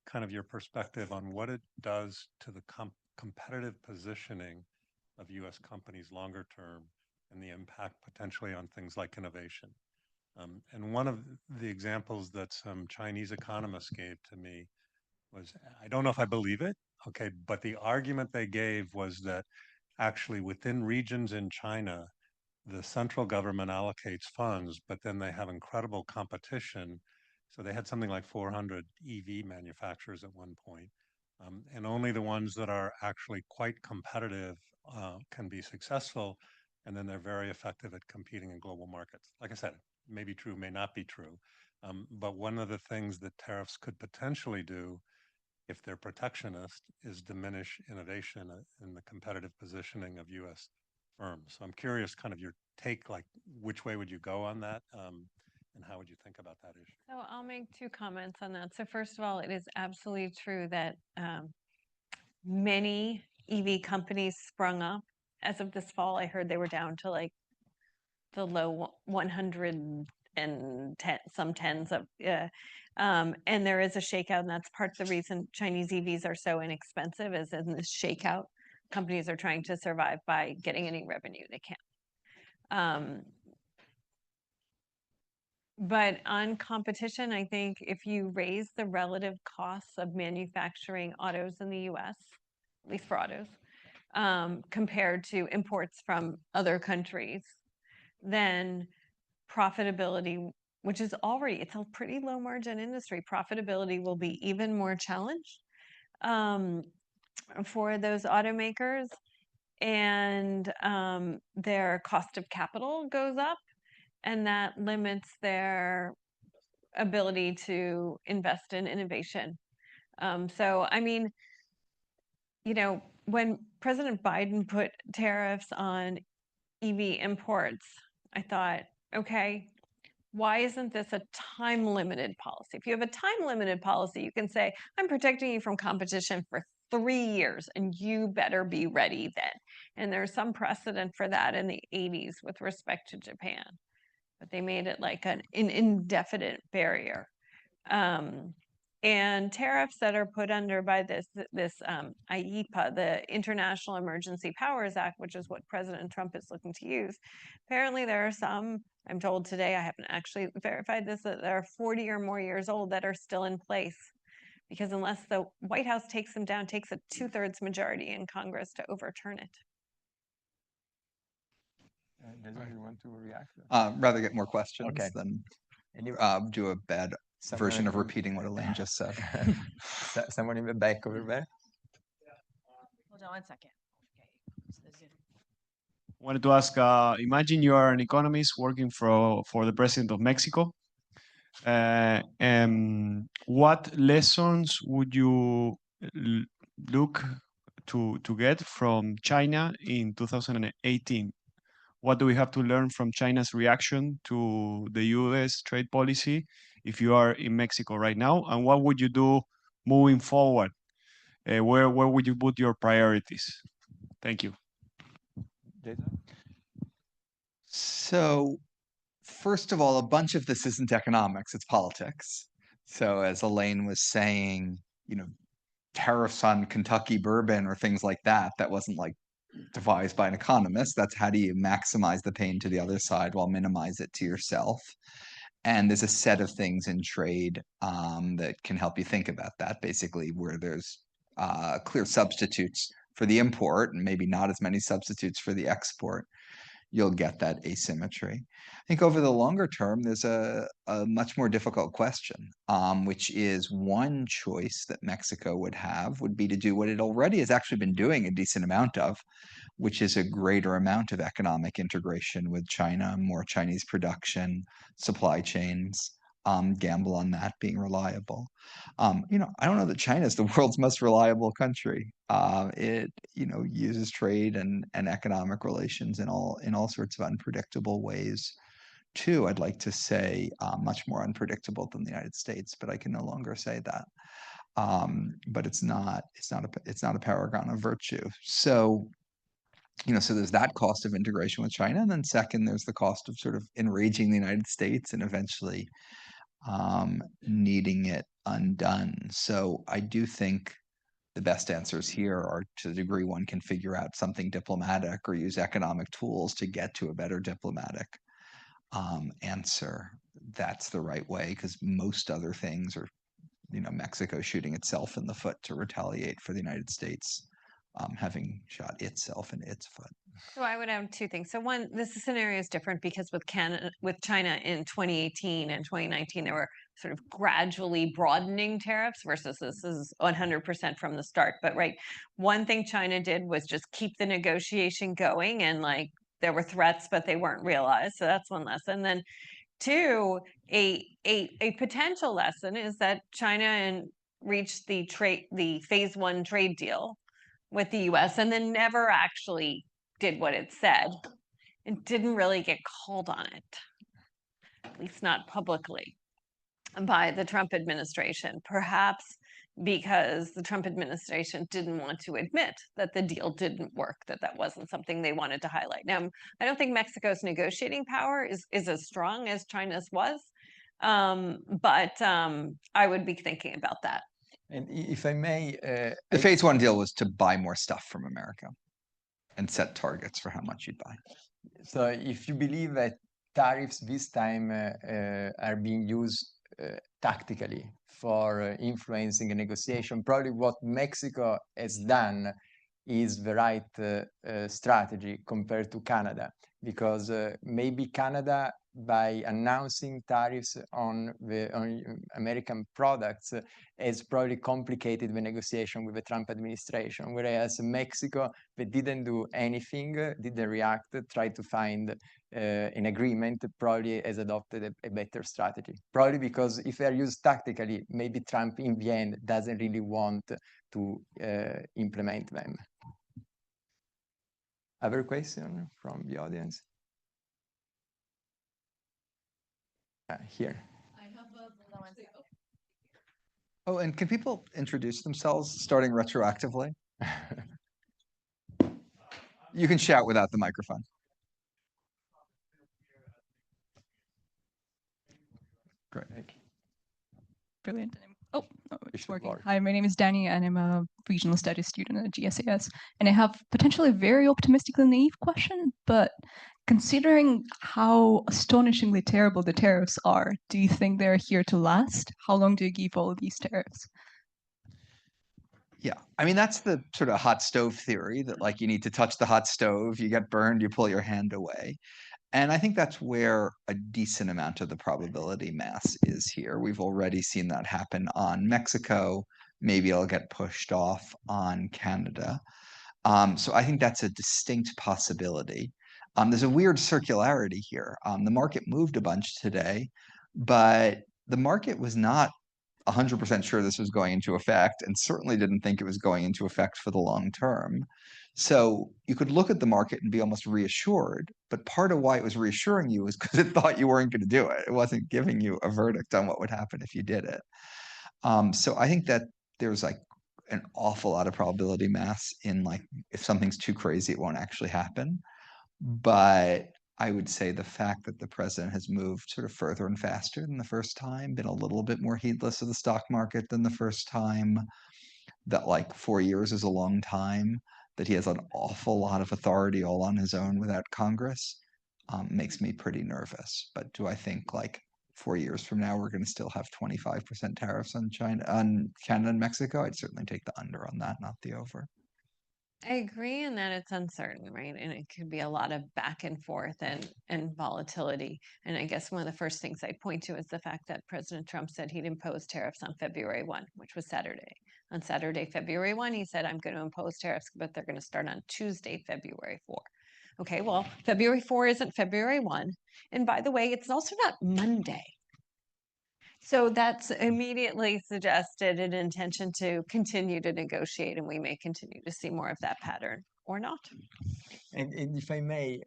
kind of your perspective on what it does to the competitive positioning of U.S. companies longer term, and the impact potentially on things like innovation. And one of the examples that some Chinese economists gave to me was, I don't know if I believe it, okay, but the argument they gave was that actually within regions in China, the central government allocates funds, but then they have incredible competition. So they had something like 400 EV manufacturers at one point. And only the ones that are actually quite competitive can be successful, and then they're very effective at competing in global markets. Like I said, may be true, may not be true. But one of the things that tariffs could potentially do, if they're protectionist, is diminish innovation in the competitive positioning of U.S. firms. So I'm curious, kind of your take, like which way would you go on that? And how would you think about that issue? So I'll make 2 comments on that. So first of all, it is absolutely true that many EV companies sprung up. As of this fall, I heard they were down to like the low 110, some tens of, and there is a shakeout, and that's part of the reason Chinese EVs are so inexpensive, is in this shakeout. Companies are trying to survive by getting any revenue they can. But on competition, I think if you raise the relative costs of manufacturing autos in the US, at least for autos, compared to imports from other countries, then profitability, which is already, it's a pretty low margin industry, profitability will be even more challenged for those automakers, and their cost of capital goes up, and that limits their ability to invest in innovation. So, I mean, when President Biden put tariffs on EV imports, I thought, okay, why isn't this a time-limited policy? If you have a time-limited policy, you can say, I'm protecting you from competition for 3 years, and you better be ready then. And there's some precedent for that in the 80s with respect to Japan. But they made it like an indefinite barrier. And tariffs that are put under by this IEEPA, the International Emergency Powers Act, which is what President Trump is looking to use. Apparently there are some, I'm told today, I haven't actually verified this, that are 40 or more years old that are still in place. Because unless the White House takes them down, takes a 2/3 majority in Congress to overturn it. Does anyone want to react? Rather get more questions Okay. than Any, do a bad version of repeating what Elaine just said. someone in the back over there? Hold on one second. Okay, so the Zoom. Wanted to ask, imagine you are an economist working for the president of Mexico. What lessons would you look to get from China in 2018? What do we have to learn from China's reaction to the US trade policy if you are in Mexico right now? And what would you do moving forward? Where would you put your priorities? Thank you. Jason? So, first of all, a bunch of this isn't economics, it's politics. So, as Elaine was saying, tariffs on Kentucky bourbon or things like that, that wasn't like devised by an economist. That's how do you maximize the pain to the other side while minimize it to yourself. And there's a set of things in trade that can help you think about that, basically, where there's clear substitutes for the import and maybe not as many substitutes for the export. You'll get that asymmetry. I think over the longer term, there's a much more difficult question, which is one choice that Mexico would have would be to do what it already has actually been doing a decent amount of, which is a greater amount of economic integration with China, more Chinese production, supply chains, gamble on that being reliable. I don't know that China is the world's most reliable country. It uses trade and economic relations in all sorts of unpredictable ways too. I'd like to say much more unpredictable than the United States, but I can no longer say that. But it's not a paragon of virtue. So so there's that cost of integration with China, and then second, there's the cost of sort of enraging the United States and eventually needing it undone. So I do think the best answers here are to the degree one can figure out something diplomatic or use economic tools to get to a better diplomatic answer. That's the right way, because most other things are, Mexico shooting itself in the foot to retaliate for the United States having shot itself in its foot. So I would have two things. So one, this scenario is different because with China in 2018 and 2019, there were sort of gradually broadening tariffs versus this is 100% from the start. But one thing China did was just keep the negotiation going, and there were threats, but they weren't realized. So that's one lesson. Then two, a potential lesson is that China reached the phase one trade deal with the US and then never actually did what it said and didn't really get called on it, at least not publicly, by the Trump administration, perhaps because the Trump administration didn't want to admit that the deal didn't work, that wasn't something they wanted to highlight. Now, I don't think Mexico's negotiating power is as strong as China's was, but I would be thinking about that. And if I may, the phase one deal was to buy more stuff from America and set targets for how much you'd buy. So if you believe that tariffs this time are being used tactically for influencing a negotiation, probably what Mexico has done is the right strategy compared to Canada, because maybe Canada, by announcing tariffs on American products, has probably complicated the negotiation with the Trump administration, whereas Mexico, they didn't do anything, didn't react, tried to find an agreement, probably has adopted a better strategy. Probably because if they're used tactically, maybe Trump in the end doesn't really want to implement them. Other question from the audience? Here. I have a Oh, and can people introduce themselves starting retroactively? You can shout without the microphone. Great. Brilliant. Oh, it's working. Hi, my name is Danny, and I'm a regional studies student at GSAS. And I have potentially a very optimistically naive question, but considering how astonishingly terrible the tariffs are, do you think they're here to last? How long do you give all of these tariffs? Yeah, I mean, that's the sort of hot stove theory that you need to touch the hot stove, you get burned, you pull your hand away. And I think that's where a decent amount of the probability mass is here. We've already seen that happen on Mexico. Maybe it'll get pushed off on Canada. So I think that's a distinct possibility. There's a weird circularity here. The market moved a bunch today, but the market was not 100% sure this was going into effect and certainly didn't think it was going into effect for the long term. So you could look at the market and be almost reassured, but part of why it was reassuring you is because it thought you weren't going to do it. It wasn't giving you a verdict on what would happen if you did it. So I think that there's like an awful lot of probability mass in like if something's too crazy, it won't actually happen. But I would say the fact that the president has moved sort of further and faster than the first time, been a little bit more heedless of the stock market than the first time, that like 4 years is a long time, that he has an awful lot of authority all on his own without Congress, makes me pretty nervous. But do I think like 4 years from now we're going to still have 25% tariffs on Canada and Mexico? I'd certainly take the under on that, not the over. I agree in that it's uncertain, right? And it could be a lot of back and forth and volatility. And I guess one of the first things I point to is the fact that President Trump said he'd impose tariffs on February 1, which was Saturday. On Saturday, February 1, he said, I'm going to impose tariffs, but they're going to start on Tuesday, February 4. Okay, well, February 4 isn't February 1. And by the way, it's also not Monday. So that's immediately suggested an intention to continue to negotiate, and we may continue to see more of that pattern or not. And if I may,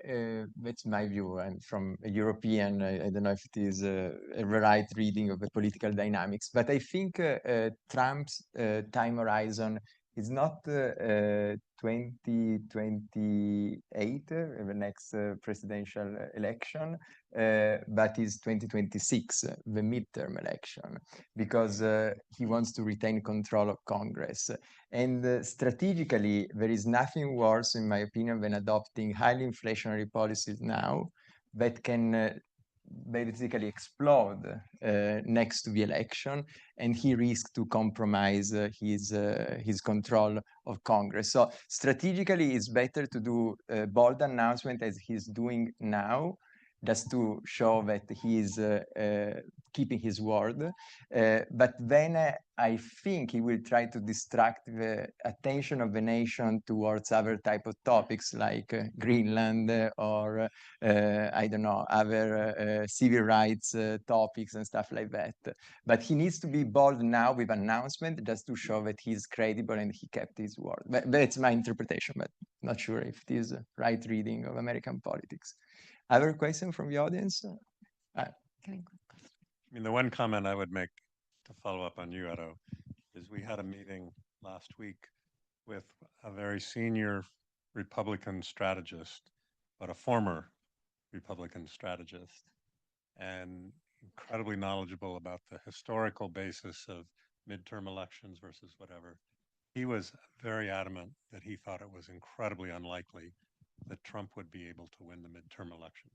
that's my view, and from a European, I don't know if it is a right reading of the political dynamics, but I think Trump's time horizon is not 2028, the next presidential election, but is 2026, the midterm election, because he wants to retain control of Congress. And strategically, there is nothing worse, in my opinion, than adopting highly inflationary policies now that can basically explode next to the election, and he risks to compromise his control of Congress. So strategically, it's better to do a bold announcement as he's doing now, just to show that he is keeping his word. But then I think he will try to distract the attention of the nation towards other type of topics like Greenland or I don't know, other civil rights topics and stuff like that. But he needs to be bold now with announcement just to show that he's credible and he kept his word. That's my interpretation, but not sure if it is a right reading of American politics. Other question from the audience? I mean, the one comment I would make to follow up on you, Edo, is we had a meeting last week with a very senior Republican strategist, but a former Republican strategist, and incredibly knowledgeable about the historical basis of midterm elections versus whatever. He was very adamant that he thought it was incredibly unlikely that Trump would be able to win the midterm elections.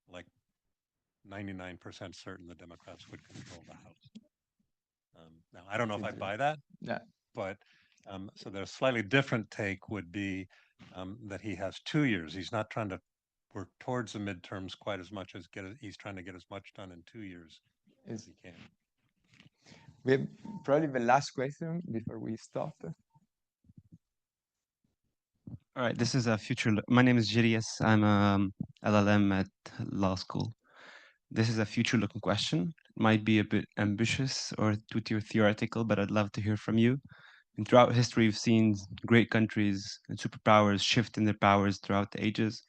Like 99% certain the Democrats would control the House. Now, I don't know if I buy that, but so the slightly different take would be that he has 2 years. He's not trying to work towards the midterms quite as much as he's trying to get as much done in 2 years as he can. We have probably the last question before we stop. All right, this is a my name is Jirias. I'm a LLM at law school. This is a future-looking question. It might be a bit ambitious or too theoretical, but I'd love to hear from you. And throughout history, we've seen great countries and superpowers shift in their powers throughout the ages.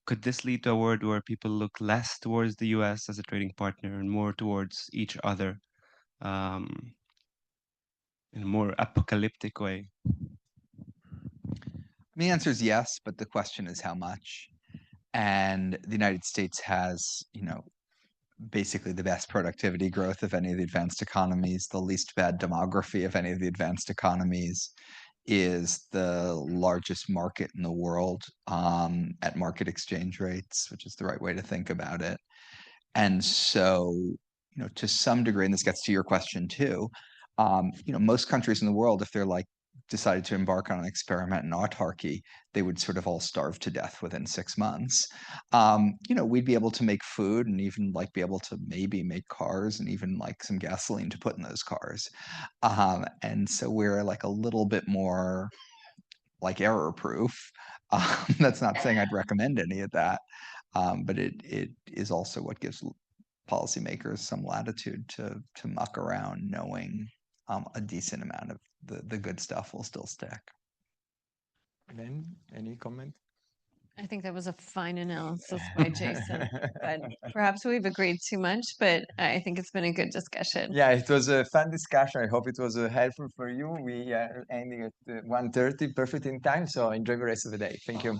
Could this lead to a world where people look less towards the US as a trading partner and more towards each other in a more apocalyptic way? The answer is yes, but the question is how much. And the United States has, basically the best productivity growth of any of the advanced economies, the least bad demography of any of the advanced economies, is the largest market in the world at market exchange rates, which is the right way to think about it. And so, to some degree, and this gets to your question too, most countries in the world, if they're like decided to embark on an experiment in autarky, they would sort of all starve to death within 6 months. We'd be able to make food and even like be able to maybe make cars and even like some gasoline to put in those cars. And so we're like a little bit more like error proof. That's not saying I'd recommend any of that, but it is also what gives policymakers some latitude to muck around, knowing a decent amount of the good stuff will still stick. Then, any comment? I think that was a fine analysis by Jason, but perhaps we've agreed too much, but I think it's been a good discussion. Yeah, it was a fun discussion. I hope it was helpful for you. We are ending at 1:30, perfect in time. So enjoy the rest of the day. Thank you.